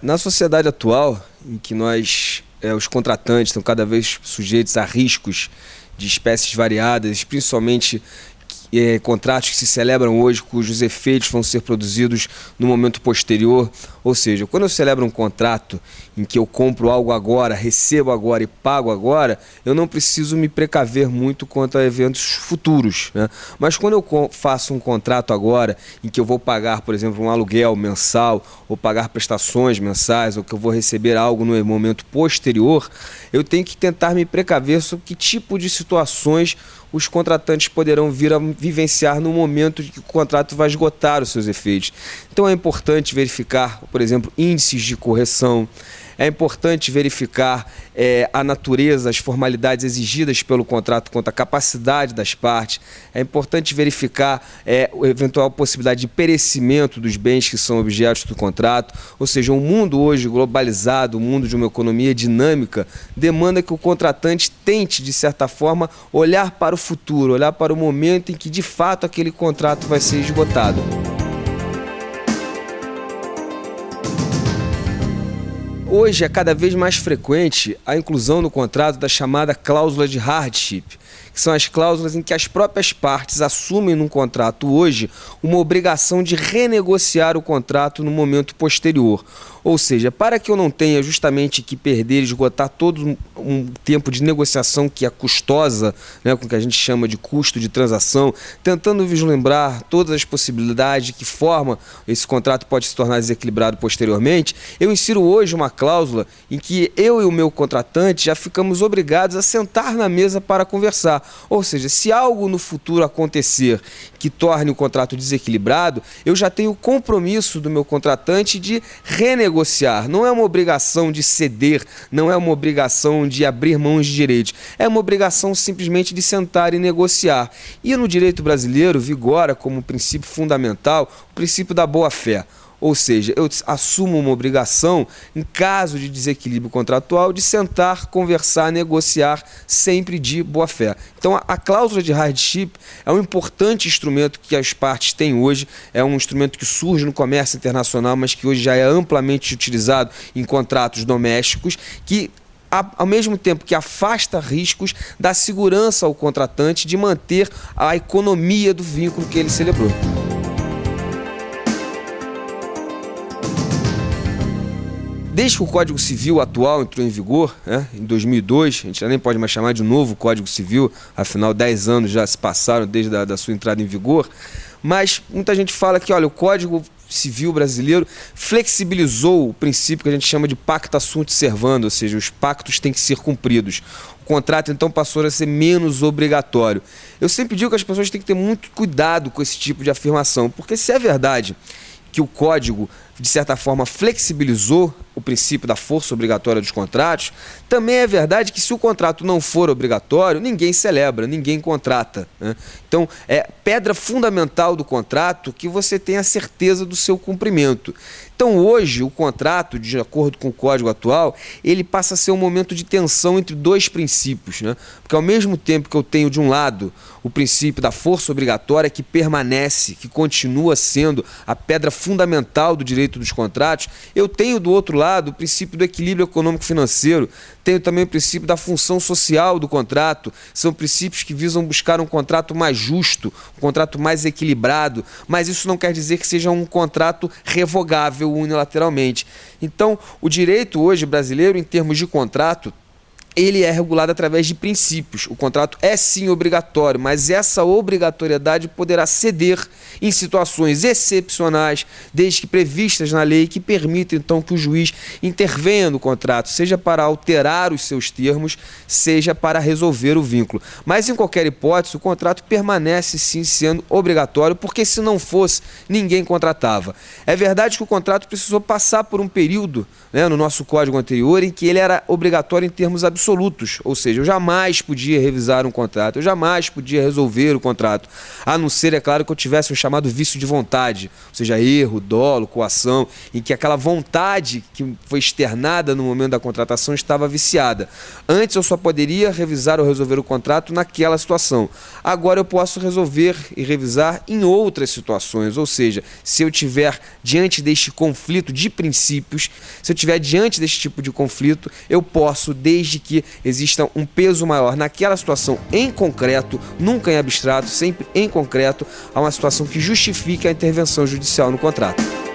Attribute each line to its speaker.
Speaker 1: Na sociedade atual, em que os contratantes, estão cada vez sujeitos a riscos de espécies variadas, principalmente contratos que se celebram hoje, cujos efeitos vão ser produzidos no momento posterior. Ou seja, quando eu celebro um contrato em que eu compro algo agora, recebo agora e pago agora, eu não preciso me precaver muito quanto a eventos futuros, né? Mas quando eu faço um contrato agora, em que eu vou pagar, por exemplo, um aluguel mensal, ou pagar prestações mensais, ou que eu vou receber algo no momento posterior, eu tenho que tentar me precaver sobre que tipo de situações os contratantes poderão vir a vivenciar no momento de que o contrato vai esgotar os seus efeitos. Então é importante verificar, por exemplo, índices de correção, é importante verificar a natureza, as formalidades exigidas pelo contrato quanto à capacidade das partes, é importante verificar a eventual possibilidade de perecimento dos bens que são objetos do contrato. Ou seja, o mundo hoje globalizado, o mundo de uma economia dinâmica, demanda que o contratante tente, de certa forma, olhar para o futuro, olhar para o momento em que, de fato, aquele contrato vai ser esgotado. Hoje é cada vez mais frequente a inclusão no contrato da chamada cláusula de hardship, que são as cláusulas em que as próprias partes assumem num contrato hoje uma obrigação de renegociar o contrato no momento posterior. Ou seja, para que eu não tenha justamente que perder e esgotar todo um tempo de negociação que é custosa, né, com o que a gente chama de custo de transação, tentando vislumbrar todas as possibilidades de que forma esse contrato pode se tornar desequilibrado posteriormente, eu insiro hoje uma cláusula em que eu e o meu contratante já ficamos obrigados a sentar na mesa para conversar. Ou seja, se algo no futuro acontecer que torne o contrato desequilibrado, eu já tenho o compromisso do meu contratante de renegociar. Não é uma obrigação de ceder, não é uma obrigação de abrir mãos de direitos, é uma obrigação simplesmente de sentar e negociar. E no direito brasileiro vigora como princípio fundamental o princípio da boa-fé. Ou seja, eu assumo uma obrigação, em caso de desequilíbrio contratual, de sentar, conversar, negociar, sempre de boa-fé. Então, a cláusula de hardship é um importante instrumento que as partes têm hoje, é um instrumento que surge no comércio internacional, mas que hoje já é amplamente utilizado em contratos domésticos, que ao mesmo tempo que afasta riscos, dá segurança ao contratante de manter a economia do vínculo que ele celebrou. Desde que o Código Civil atual entrou em vigor, né, em 2002, a gente já nem pode mais chamar de novo Código Civil, afinal 10 anos já se passaram desde a sua entrada em vigor, mas muita gente fala que, olha, o Código Civil brasileiro flexibilizou o princípio que a gente chama de pacta sunt servanda, ou seja, os pactos têm que ser cumpridos. O contrato, então, passou a ser menos obrigatório. Eu sempre digo que as pessoas têm que ter muito cuidado com esse tipo de afirmação, porque se é verdade que o Código, de certa forma, flexibilizou o princípio da força obrigatória dos contratos, também é verdade que se o contrato não for obrigatório, ninguém celebra, ninguém contrata, né? Então, é pedra fundamental do contrato que você tenha certeza do seu cumprimento. Então, hoje, o contrato, de acordo com o Código atual, ele passa a ser um momento de tensão entre dois princípios, né? Porque ao mesmo tempo que eu tenho, de um lado, o princípio da força obrigatória que permanece, que continua sendo a pedra fundamental do direito dos contratos, eu tenho, do outro lado, o princípio do equilíbrio econômico-financeiro, tenho também o princípio da função social do contrato, são princípios que visam buscar um contrato mais justo, um contrato mais equilibrado, mas isso não quer dizer que seja um contrato revogável unilateralmente. Então, o direito hoje brasileiro, em termos de contrato, ele é regulado através de princípios. O contrato é sim obrigatório, mas essa obrigatoriedade poderá ceder em situações excepcionais, desde que previstas na lei, que permitam então que o juiz intervenha no contrato, seja para alterar os seus termos, seja para resolver o vínculo. Mas em qualquer hipótese, o contrato permanece sim sendo obrigatório, porque se não fosse, ninguém contratava. É verdade que o contrato precisou passar por um período, né, no nosso código anterior, em que ele era obrigatório em termos absolutos. absolutos, ou seja, eu jamais podia revisar um contrato, eu jamais podia resolver o contrato, a não ser, é claro, que eu tivesse um chamado vício de vontade, ou seja, erro, dolo, coação, em que aquela vontade que foi externada no momento da contratação estava viciada. Antes eu só poderia revisar ou resolver o contrato naquela situação. Agora eu posso resolver e revisar em outras situações, ou seja, se eu tiver diante deste conflito de princípios, se eu tiver diante deste tipo de conflito, eu posso, desde que exista um peso maior naquela situação em concreto, nunca em abstrato, sempre em concreto, a uma situação que justifique a intervenção judicial no contrato.